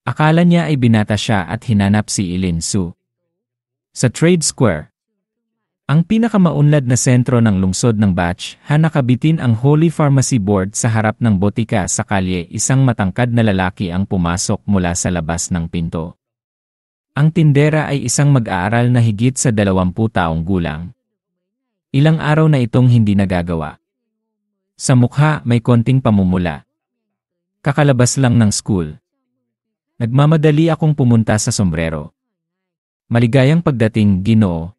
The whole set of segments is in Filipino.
Akala niya ay binata siya at hinanap si Eileen Su. Sa Trade Square, ang pinakamaunlad na sentro ng lungsod ng Batch, nakabitin ang Holy Pharmacy Board sa harap ng botika sa kalye. Isang matangkad na lalaki ang pumasok mula sa labas ng pinto. Ang tindera ay isang mag-aaral na higit sa 20 taong gulang. Ilang araw na itong hindi nagagawa. Sa mukha may konting pamumula. Kakalabas lang ng school. Nagmamadali akong pumunta sa sombrero. Maligayang pagdating, Ginoo.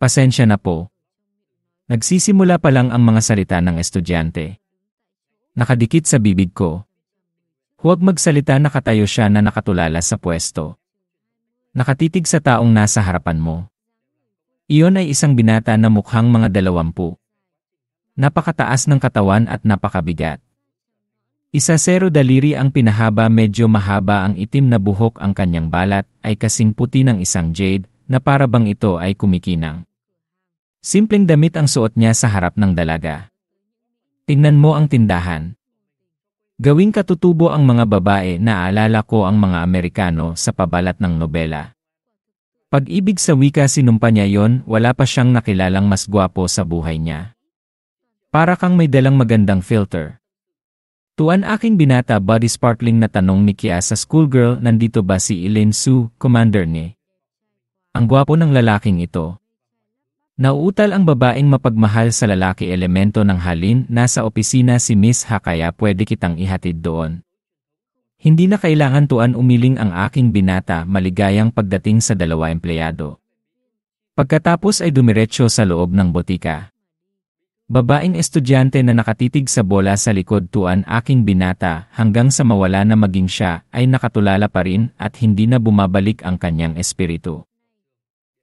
Pasensya na po. Nagsisimula pa lang ang mga salita ng estudyante. Nakadikit sa bibig ko. Huwag magsalita. Nakatayo siya na nakatulala sa pwesto. Nakatitig sa taong nasa harapan mo. Iyon ay isang binata na mukhang mga 20. Napakataas ng katawan at napakabigat. Isa sero daliri ang pinahaba, medyo mahaba ang itim na buhok, ang kanyang balat ay kasing puti ng isang jade na para bang ito ay kumikinang. Simpleng damit ang suot niya sa harap ng dalaga. Tingnan mo ang tindahan. Gawing katutubo ang mga babae. Naalala ko ang mga Amerikano sa pabalat ng nobela. Pag-ibig sa wika, sinumpa niya yon. Wala pa siyang nakilalang mas gwapo sa buhay niya. Para kang may dalang magandang filter. Tuan aking binata, body sparkling na tanong ni Kia sa schoolgirl. Nandito ba si Eileen Su, commander ni? Ang gwapo ng lalaking ito. Nauutal ang babaeng mapagmahal sa lalaki. Elemento ng halin. Nasa opisina si Miss Ha, kaya pwede kitang ihatid doon. Hindi na kailangan, tuan, umiling ang aking binata. Maligayang pagdating sa 2 empleyado. Pagkatapos ay dumiretso sa loob ng botika. Babaeng estudyante na nakatitig sa bola sa likod, tuan aking binata, hanggang sa mawala na maging siya ay nakatulala pa rin at hindi na bumabalik ang kanyang espiritu.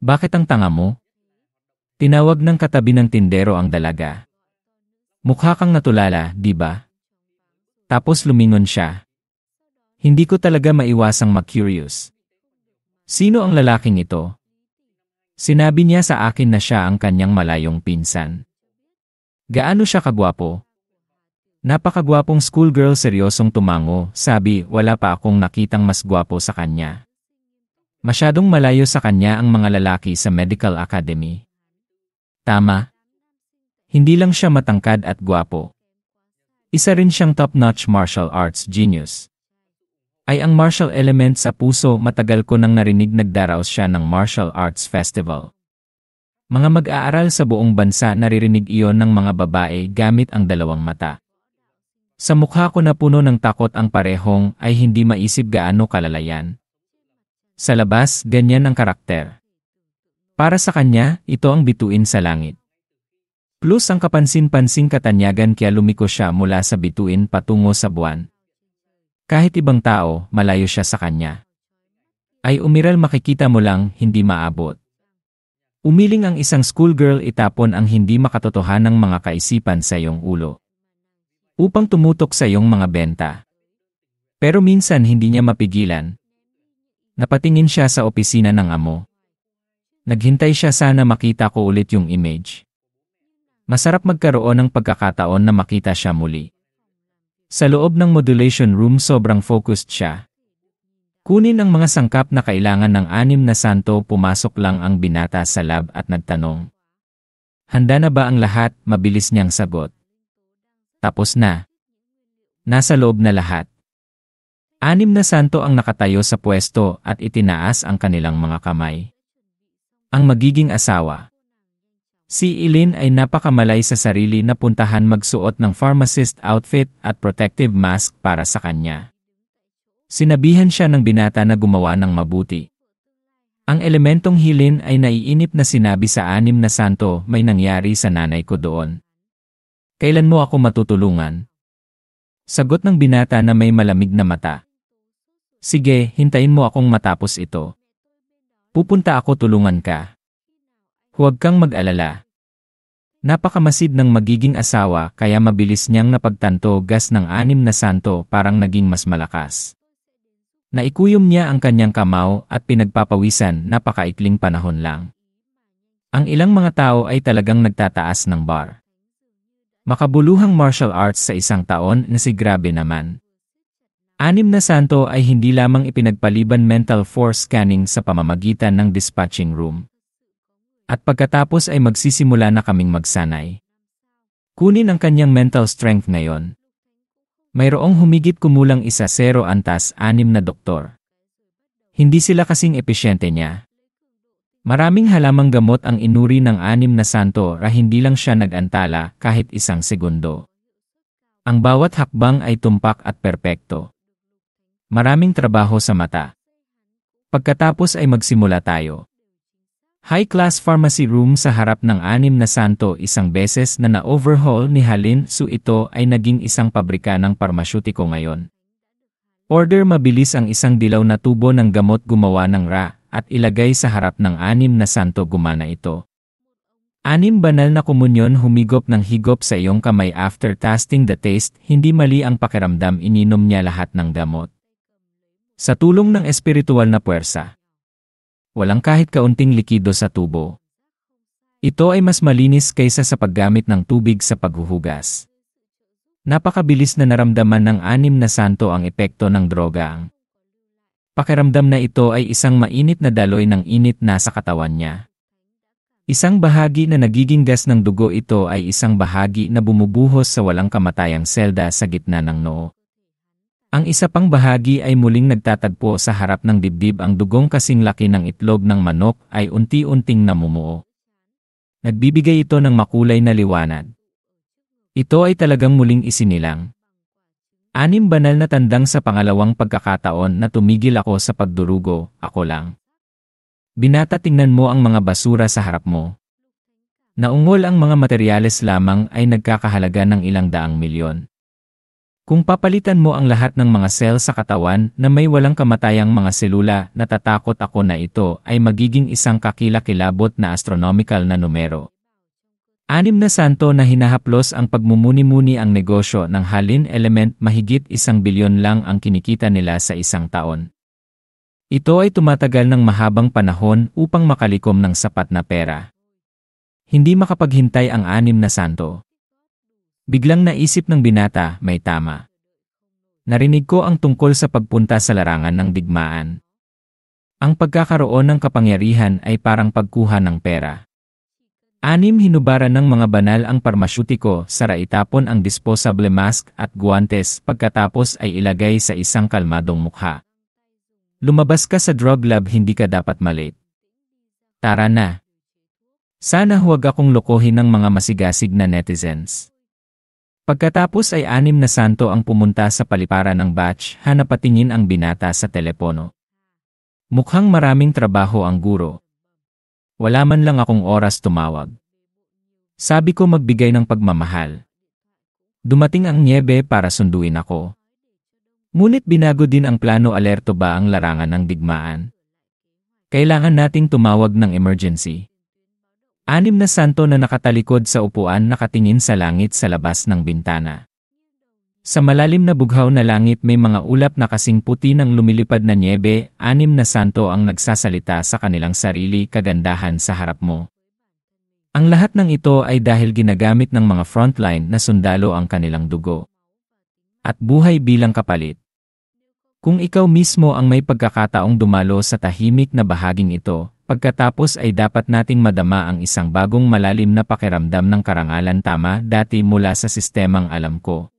Bakit ang tanga mo? Tinawag ng katabi ng tindero ang dalaga. Mukha kang natulala, di ba? Tapos lumingon siya. Hindi ko talaga maiwasang ma-curious. Sino ang lalaking ito? Sinabi niya sa akin na siya ang kanyang malayong pinsan. Gaano siya kagwapo? Napakagwapong schoolgirl, seryosong tumango. Sabi, wala pa akong nakitang mas gwapo sa kanya. Masyadong malayo sa kanya ang mga lalaki sa medical academy. Tama. Hindi lang siya matangkad at gwapo. Isa rin siyang top-notch martial arts genius. Ay ang martial element sa puso. Matagal ko nang narinig nagdaraos siya ng martial arts festival. Mga mag-aaral sa buong bansa naririnig iyon ng mga babae gamit ang 2 mata. Sa mukha ko na puno ng takot ang parehong ay hindi maisip gaano kalalayan. Sa labas, ganyan ang karakter. Para sa kanya, ito ang bituin sa langit. Plus ang kapansin-pansing katanyagan, kaya lumiko siya mula sa bituin patungo sa buwan. Kahit ibang tao, malayo siya sa kanya. Ay umiral, makikita mo lang, hindi maabot. Umiling ang isang schoolgirl, itapon ang hindi makatotohanang mga kaisipan sa iyong ulo. Upang tumutok sa iyong mga benta. Pero minsan hindi niya mapigilan. Napatingin siya sa opisina ng amo. Naghintay siya, sana makita ko ulit yung image. Masarap magkaroon ng pagkakataon na makita siya muli. Sa loob ng modulation room, sobrang focused siya. Kunin ang mga sangkap na kailangan ng 6 na santo. Pumasok lang ang binata sa lab at nagtanong. Handa na ba ang lahat? Mabilis niyang sagot. Tapos na. Nasa loob na lahat. 6 na santo ang nakatayo sa pwesto at itinaas ang kanilang mga kamay. Ang magiging asawa. Si Eileen ay napakamalay sa sarili na puntahan magsuot ng pharmacist outfit at protective mask para sa kanya. Sinabihan siya ng binata na gumawa ng mabuti. Ang elementong hilin ay naiinip na sinabi sa 6 na santo, may nangyari sa nanay ko doon. Kailan mo ako matutulungan? Sagot ng binata na may malamig na mata. Sige, hintayin mo akong matapos ito. Pupunta ako, tulungan ka. Huwag kang mag-alala. Napakamasid ng magiging asawa, kaya mabilis niyang napagtanto gas ng 6 na santo, parang naging mas malakas. Naikuyom niya ang kanyang kamao at pinagpapawisan, napakaikling panahon lang. Ang ilang mga tao ay talagang nagtataas ng bar. Makabuluhang martial arts sa 1 taon na si grabe naman. Anim na santo ay hindi lamang ipinagpaliban mental force scanning sa pamamagitan ng dispatching room. At pagkatapos ay magsisimula na kaming magsanay. Kunin ang kanyang mental strength ngayon. Mayroong humigit kumulang 1-0 antas 6 na doktor. Hindi sila kasing epesyente niya. Maraming halamang gamot ang inuri ng 6 na santo ra hindi lang siya nag-antala kahit 1 segundo. Ang bawat hakbang ay tumpak at perpekto. Maraming trabaho sa mata. Pagkatapos ay magsimula tayo. High-class pharmacy room sa harap ng 6 na santo isang beses na na-overhaul ni Halin Su ito ay naging isang pabrika ng parmasyutiko ngayon. Order mabilis ang isang dilaw na tubo ng gamot gumawa ng ra at ilagay sa harap ng 6 na santo gumana ito. 6 banal na komunyon humigop ng higop sa iyong kamay after tasting the taste, hindi mali ang pakiramdam ininom niya lahat ng gamot. Sa tulong ng espiritual na puwersa. Walang kahit kaunting likido sa tubo. Ito ay mas malinis kaysa sa paggamit ng tubig sa paghuhugas. Napakabilis na naramdaman ng 6 na santo ang epekto ng droga. Pakiramdam na ito ay isang mainit na daloy ng init na sa katawan niya. Isang bahagi na nagiging gas ng dugo ito ay isang bahagi na bumubuhos sa walang kamatayang selda sa gitna ng noo. Ang isa pang bahagi ay muling nagtatagpo sa harap ng dibdib ang dugong kasing laki ng itlog ng manok ay unti-unting namumuo. Nagbibigay ito ng makulay na liwanag. Ito ay talagang muling isinilang. 6 banal na tandang sa pangalawang pagkakataon na tumigil ako sa pagdurugo, ako lang. Binata, tingnan mo ang mga basura sa harap mo. Naungol ang mga materyales lamang ay nagkakahalaga ng ilang daang milyon. Kung papalitan mo ang lahat ng mga cell sa katawan na may walang kamatayang mga selula, natatakot ako na ito ay magiging isang kakilakilabot na astronomical na numero. 6 na santo na hinahaplos ang pagmumuni-muni ang negosyo ng Halin Element, mahigit 1 bilyon lang ang kinikita nila sa isang taon. Ito ay tumatagal ng mahabang panahon upang makalikom ng sapat na pera. Hindi makapaghintay ang 6 na santo. Biglang naisip ng binata, may tama. Narinig ko ang tungkol sa pagpunta sa larangan ng digmaan. Ang pagkakaroon ng kapangyarihan ay parang pagkuha ng pera. 6 hinubaran ng mga banal ang parmasyutiko, sara itapon ang disposable mask at guwantes pagkatapos ay ilagay sa isang kalmadong mukha. Lumabas ka sa drug lab, hindi ka dapat malate. Tara na. Sana huwag akong lokohin ng mga masigasig na netizens. Pagkatapos ay 6 na santo ang pumunta sa paliparan ng batch, hanapatingin ang binata sa telepono. Mukhang maraming trabaho ang guro. Wala man lang akong oras tumawag. Sabi ko magbigay ng pagmamahal. Dumating ang niebe para sunduin ako. Ngunit binago din ang plano, alerto ba ang larangan ng digmaan? Kailangan nating tumawag ng emergency. 6 na santo na nakatalikod sa upuan nakatingin sa langit sa labas ng bintana. Sa malalim na bughaw na langit may mga ulap na kasing puti ng lumilipad na niebe. 6 na santo ang nagsasalita sa kanilang sarili, kagandahan sa harap mo. Ang lahat ng ito ay dahil ginagamit ng mga frontline na sundalo ang kanilang dugo. At buhay bilang kapalit. Kung ikaw mismo ang may pagkakataong dumalo sa tahimik na bahaging ito, pagkatapos ay dapat nating madama ang isang bagong malalim na pakiramdam ng karangalan, tama, dati mula sa sistemang alam ko.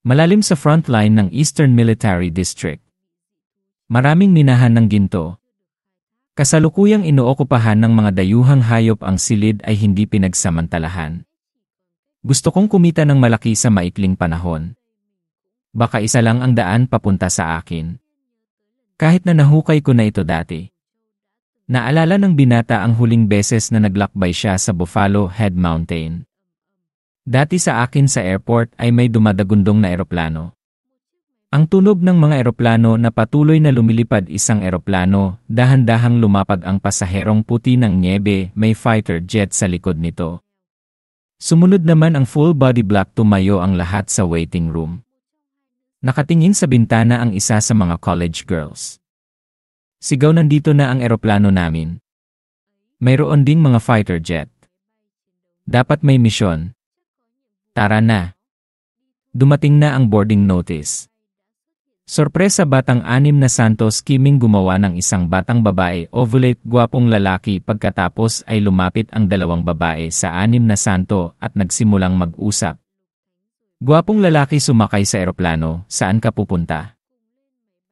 Malalim sa frontline ng Eastern Military District. Maraming minahan ng ginto. Kasalukuyang inookupahan ng mga dayuhang hayop, ang silid ay hindi pinagsamantalahan. Gusto kong kumita ng malaki sa maikling panahon. Baka isa lang ang daan papunta sa akin. Kahit na nahukay ko na ito dati. Naalala ng binata ang huling beses na naglakbay siya sa Buffalo Head Mountain. Dati sa akin sa airport ay may dumadagundong na eroplano. Ang tunog ng mga eroplano na patuloy na lumilipad, isang eroplano, dahan-dahang lumapag ang pasaherong puti ng niebe, may fighter jet sa likod nito. Sumunod naman ang full body black, tumayo ang lahat sa waiting room. Nakatingin sa bintana ang isa sa mga college girls. Sigaw, nandito na ang eroplano namin. Mayroon ding mga fighter jet. Dapat may misyon. Tara na. Dumating na ang boarding notice. Sorpresa batang 6 na Santos kiming gumawa ng isang batang babae ovulate gwapong lalaki pagkatapos ay lumapit ang dalawang babae sa 6 na santo at nagsimulang mag-usap. Gwapong lalaki sumakay sa eroplano, saan ka pupunta?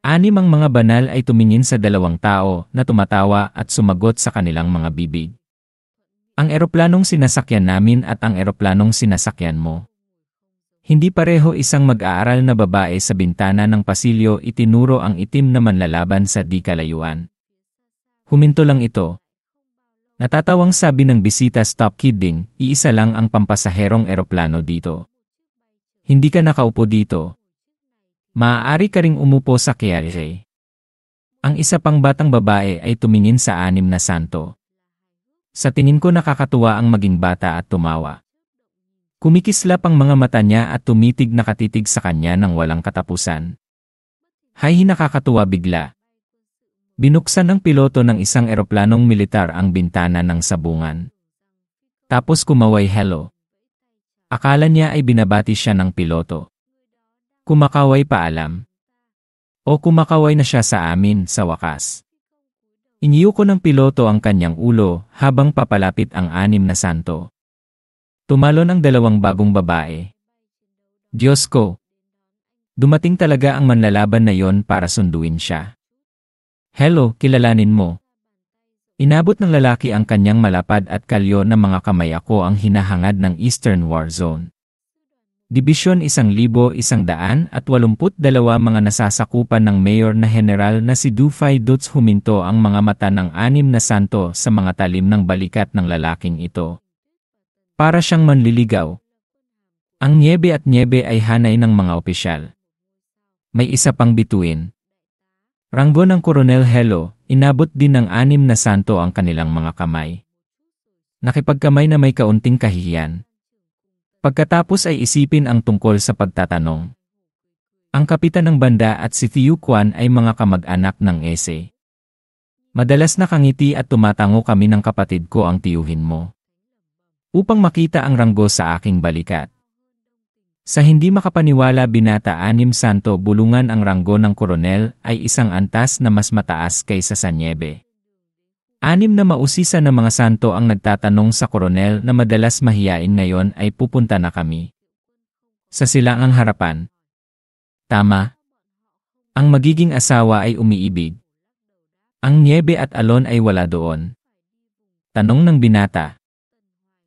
6 ang mga banal ay tumingin sa dalawang tao na tumatawa at sumagot sa kanilang mga bibig. Ang eroplanong sinasakyan namin at ang eroplanong sinasakyan mo. Hindi pareho isang mag-aaral na babae sa bintana ng pasilyo itinuro ang itim na manlalaban sa di kalayuan. Huminto lang ito. Natatawang sabi ng bisita, stop kidding, iisa lang ang pampasaherong eroplano dito. Hindi ka nakaupo dito. Maaari ka ring umupo sa kiyare. Ang isa pang batang babae ay tumingin sa 6 na santo. Sa tingin ko nakakatuwa ang maging bata at tumawa. Kumikislap ang mga mata niya at tumitig nakatitig sa kanya ng walang katapusan. Hay nakakatuwa bigla. Binuksan ng piloto ng isang eroplanong militar ang bintana ng sabungan. Tapos kumaway hello. Akala niya ay binabati siya ng piloto. Kumakaway paalam. O kumakaway na siya sa amin sa wakas. Iniyuko ng piloto ang kanyang ulo habang papalapit ang 6 na santo. Tumalon ang dalawang bagong babae. Diyos ko! Dumating talaga ang manlalaban na yon para sunduin siya. Hello, kilalanin mo. Inabot ng lalaki ang kanyang malapad at kalyo na mga kamay. Ako ang hinahangad ng Eastern War Zone. Dibisyon 1,182 mga nasasakupan ng mayor na general na si Dufay Dutz. Huminto ang mga mata ng 6 na santo sa mga talim ng balikat ng lalaking ito. Para siyang manliligaw. Ang niebe at niebe ay hanay ng mga opisyal. May isa pang bituin. Ranggo ng Koronel Helo, inabot din ng 6 na santo ang kanilang mga kamay. Nakipagkamay na may kaunting kahihiyan. Pagkatapos ay isipin ang tungkol sa pagtatanong. Ang kapitan ng banda at si Thieu Quan ay mga kamag-anak ng Ese. Madalas nakangiti at tumatango kami ng kapatid ko ang tiyuhin mo. Upang makita ang ranggo sa aking balikat. Sa hindi makapaniwala binata 6 santo bulungan ang ranggo ng koronel ay isang antas na mas mataas kaysa sa niebe. 6 na mausisa na mga santo ang nagtatanong sa koronel na madalas mahiyain ngayon ay pupunta na kami. Sa silangang harapan. Tama. Ang magiging asawa ay umiibig. Ang niebe at alon ay wala doon. Tanong ng binata.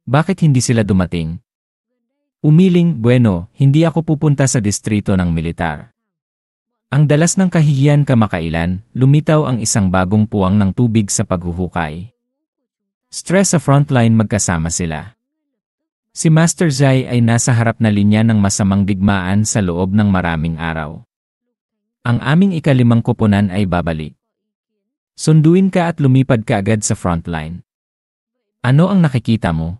Bakit hindi sila dumating? Umiling, bueno, hindi ako pupunta sa distrito ng militar. Ang dalas ng kahihiyan kamakailan, lumitaw ang isang bagong puwang ng tubig sa paghuhukay. Stress sa frontline magkasama sila. Si Master Zai ay nasa harap na linya ng masamang digmaan sa loob ng maraming araw. Ang aming ika-5 koponan ay babalik. Sunduin ka at lumipad ka agad sa frontline. Ano ang nakikita mo?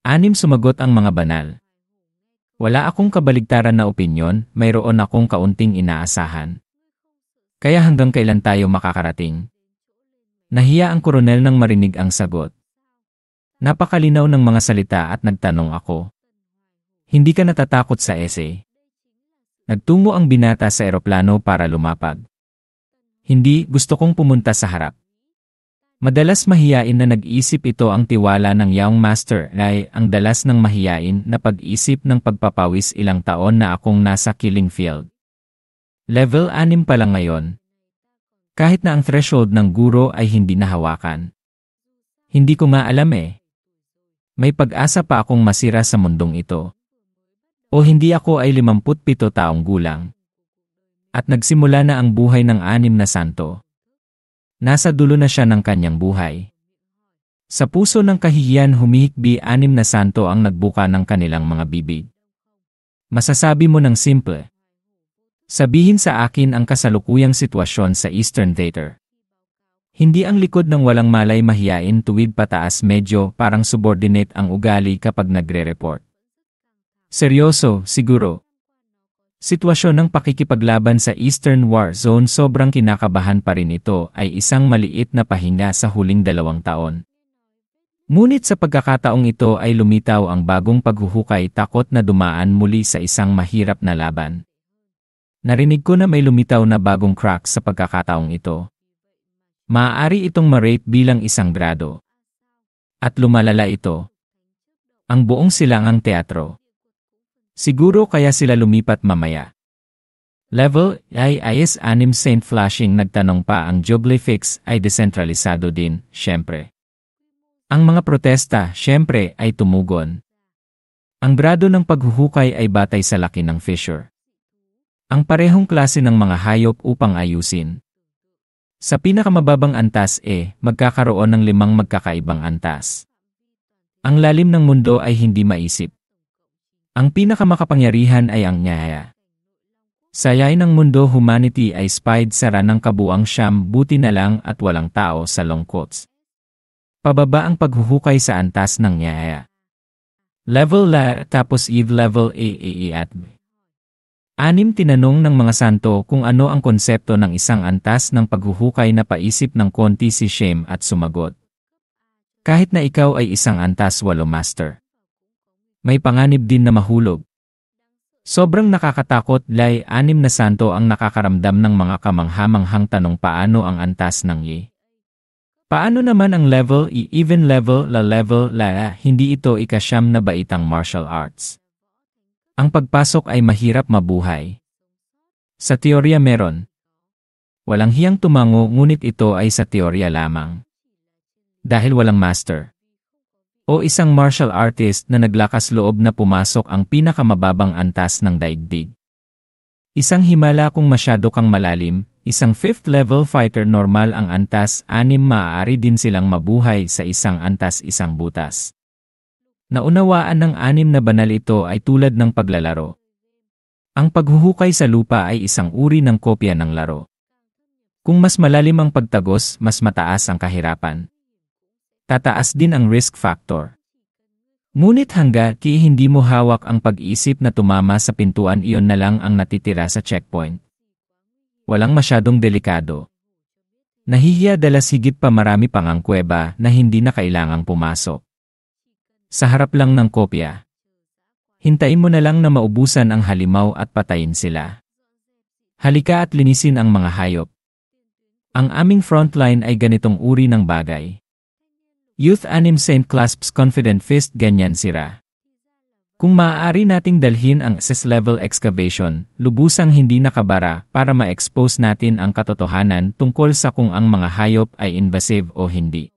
6 sumagot ang mga banal. Wala akong kabaligtaran na opinyon, mayroon akong kaunting inaasahan. Kaya hanggang kailan tayo makakarating? Nahiya ang koronel nang marinig ang sagot. Napakalinaw ng mga salita at nagtanong ako. Hindi ka natatakot sa ese? Nagtungo ang binata sa eroplano para lumapag. Hindi, gusto kong pumunta sa harap. Madalas mahiyain na nag-isip ito ang tiwala ng young master ay ang dalas ng mahiyain na pag-isip ng pagpapawis ilang taon na akong nasa killing field. Level 6 pa lang ngayon. Kahit na ang threshold ng guro ay hindi nahawakan. Hindi ko nga alam eh. May pag-asa pa akong masira sa mundong ito. O hindi ako ay 57 taong gulang. At nagsimula na ang buhay ng 6 na santo. Nasa dulo na siya ng kanyang buhay. Sa puso ng kahihiyan humihikbi 6 na santo ang nagbuka ng kanilang mga bibig. Masasabi mo ng simple. Sabihin sa akin ang kasalukuyang sitwasyon sa Eastern Theater. Hindi ang likod ng walang malay mahiyain tuwid pataas medyo parang subordinate ang ugali kapag nagre-report. Seryoso, siguro. Sitwasyon ng pakikipaglaban sa Eastern War Zone sobrang kinakabahan pa rin ito ay isang maliit na pahinga sa huling 2 taon. Ngunit sa pagkakataong ito ay lumitaw ang bagong paghuhukay takot na dumaan muli sa isang mahirap na laban. Narinig ko na may lumitaw na bagong crack sa pagkakataong ito. Maaari itong ma-rate bilang isang grado. At lumalala ito. Ang buong silangang teatro. Siguro kaya sila lumipat mamaya. Level IIS 6 Saint Flashing nagtanong pa ang Joblifix ay desentralisado din, syempre. Ang mga protesta, syempre, ay tumugon. Ang grado ng paghuhukay ay batay sa laki ng fissure. Ang parehong klase ng mga hayop upang ayusin. Sa pinakamababang antas magkakaroon ng 5 magkakaibang antas. Ang lalim ng mundo ay hindi maisip. Ang pinakamakapangyarihan ay ang nyaya. Sa yay ng mundo humanity ay spied sa ranang kabuang siyam buti na lang at walang tao sa long quotes. Pababa ang paghuhukay sa antas ng nyaya. Level La tapos Eve level AAE at B. 6 tinanong ng mga santo kung ano ang konsepto ng isang antas ng paghuhukay na paisip ng konti si Shame at sumagot. Kahit na ikaw ay isang antas 8 master. May panganib din na mahulog. Sobrang nakakatakot 6 na santo ang nakakaramdam ng mga kamanghamanghang tanong paano ang antas ng Y. Paano naman ang level E even level La hindi ito ikasyam na baitang martial arts. Ang pagpasok ay mahirap mabuhay. Sa teorya meron. Walang hiyang tumango ngunit ito ay sa teorya lamang. Dahil walang master. O isang martial artist na naglakas loob na pumasok ang pinakamababang antas ng daigdig. Isang himala kung masyado kang malalim, isang 5th level fighter normal ang antas 6 maaari din silang mabuhay sa isang antas isang butas. Naunawaan ng 6 na banal ito ay tulad ng paglalaro. Ang paghuhukay sa lupa ay isang uri ng kopya ng laro. Kung mas malalim ang pagtagos, mas mataas ang kahirapan. Tataas din ang risk factor. Ngunit hangga't hindi mo hawak ang pag-iisip na tumama sa pintuan iyon na lang ang natitira sa checkpoint. Walang masyadong delikado. Nahihiya dalas higit pa marami pang ang kuweba na hindi na kailangang pumasok. Sa harap lang ng kopya. Hintayin mo na lang na maubusan ang halimaw at patayin sila. Halika at linisin ang mga hayop. Ang aming frontline ay ganitong uri ng bagay. Youth 6 Saint clasps confident fist ganyan sira. Kung maaari nating dalhin ang SS level excavation, lubusang hindi nakabara para ma-expose natin ang katotohanan tungkol sa kung ang mga hayop ay invasive o hindi.